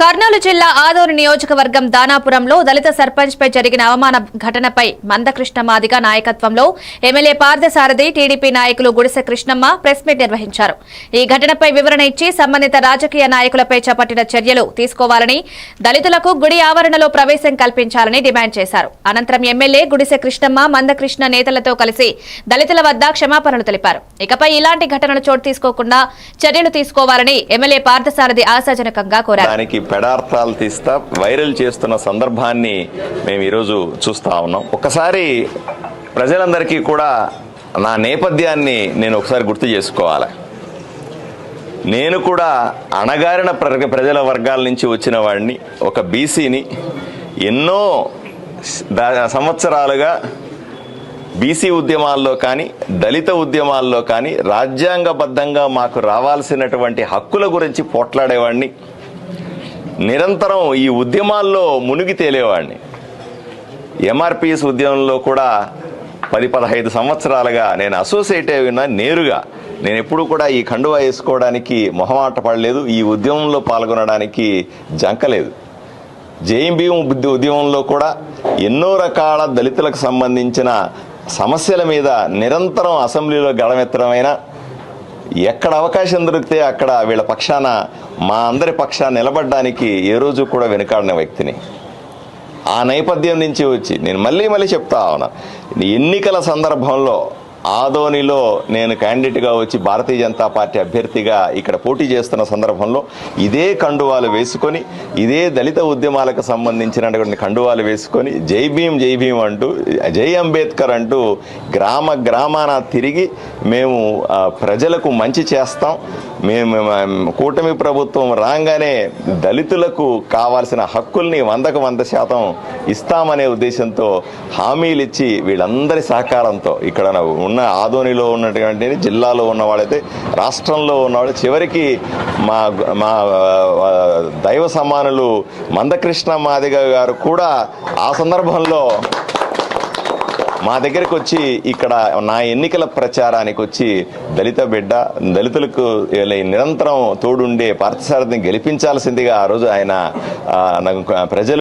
కర్నూలు జిల్లా ఆదోని నియోజకవర్గం దానాపురంలో దళిత సర్పంచ్ పై జరిగిన అవమాన ఘటనపై మందకృష్ణ మాదిగ నాయకత్వంలో ఎమ్మెల్యే పార్థసారథి టీడీపీ నాయకులు గుడిసె కృష్ణమ్మ ప్రెస్ మీట్ నిర్వహించారు. ఈ ఘటనపై వివరణ ఇచ్చి సంబంధిత రాజకీయ నాయకులపై చేపట్టిన చర్యలు తీసుకోవాలని, దళితులకు గుడి ఆవరణలో ప్రవేశం కల్పించాలని డిమాండ్ చేశారు. అనంతరం ఎమ్మెల్యే గుడిసె కృష్ణమ్మ మందకృష్ణ నేతలతో కలిసి దళితుల వద్ద క్షమాపణలు తెలిపారు. ఇకపై ఇలాంటి ఘటనలు చోటు తీసుకోకుండా చర్యలు తీసుకోవాలని ఎమ్మెల్యే పార్థసారథి ఆశాజనకంగా కోరారు. పెడార్థాలు తీస్తా వైరల్ చేస్తున్న సందర్భాన్ని మేము ఈరోజు చూస్తా ఉన్నాం. ఒక్కసారి ప్రజలందరికీ కూడా నా నేపథ్యాన్ని నేను ఒకసారి గుర్తు చేసుకోవాలి. నేను కూడా అణగారిన ప్రజల వర్గాల నుంచి వచ్చిన వాడిని, ఒక బీసీని. ఎన్నో సంవత్సరాలుగా బీసీ ఉద్యమాల్లో కానీ, దళిత ఉద్యమాల్లో కానీ రాజ్యాంగబద్ధంగా మాకు రావాల్సినటువంటి హక్కుల గురించి పోట్లాడేవాడిని. నిరంతరం ఈ ఉద్యమాల్లో మునిగి తేలేవాడిని. ఎంఆర్పిఎస్ ఉద్యమంలో కూడా 10-15 సంవత్సరాలుగా నేను అసోసియేట్ అయినా. నేరుగా నేను ఎప్పుడు కూడా ఈ కండువా వేసుకోవడానికి మొహమాట పడలేదు, ఈ ఉద్యమంలో పాల్గొనడానికి జంకలేదు. జేఎంబీఎం ఉద్యమంలో కూడా ఎన్నో రకాల దళితులకు సంబంధించిన సమస్యల మీద నిరంతరం అసెంబ్లీలో గళమెత్తడమైనా, ఎక్కడ అవకాశం దొరికితే అక్కడ వీళ్ళ పక్షాన, మా అందరి పక్షాన నిలబడడానికి ఏ రోజు కూడా వెనుకాడిన వ్యక్తిని. ఆ నేపథ్యం నుంచి వచ్చి నేను మళ్ళీ చెప్తా ఉన్నా, ఎన్నికల సందర్భంలో ఆదోనిలో నేను క్యాండిడేట్గా వచ్చి భారతీయ జనతా పార్టీ అభ్యర్థిగా ఇక్కడ పోటీ చేస్తున్న సందర్భంలో ఇదే కండువాలు వేసుకొని, ఇదే దళిత ఉద్యమాలకు సంబంధించినటువంటి కండువాలు వేసుకొని జై భీమ్ అంటూ, జై అంబేద్కర్ అంటూ గ్రామాన తిరిగి మేము ప్రజలకు మంచి చేస్తాం, మేము కూటమి ప్రభుత్వం రాగానే దళితులకు కావాల్సిన హక్కుల్ని 100% ఇస్తామనే ఉద్దేశంతో హామీలు ఇచ్చి వీళ్ళందరి సహకారంతో ఇక్కడ ఉన్న ఆదోనిలో ఉన్నటువంటి జిల్లాలో ఉన్న వాళ్ళైతే రాష్ట్రంలో ఉన్నవాళ్ళు, చివరికి మా దైవ సమానులు మందకృష్ణ మాదిగ గారు కూడా ఆ సందర్భంలో మా దగ్గరికి వచ్చి ఇక్కడ నా ఎన్నికల ప్రచారానికి వచ్చి దళిత బిడ్డ, దళితులకు నిరంతరం తోడుండే పార్థసారథిని గెలిపించాల్సిందిగా ఆ రోజు ఆయన ప్రజలు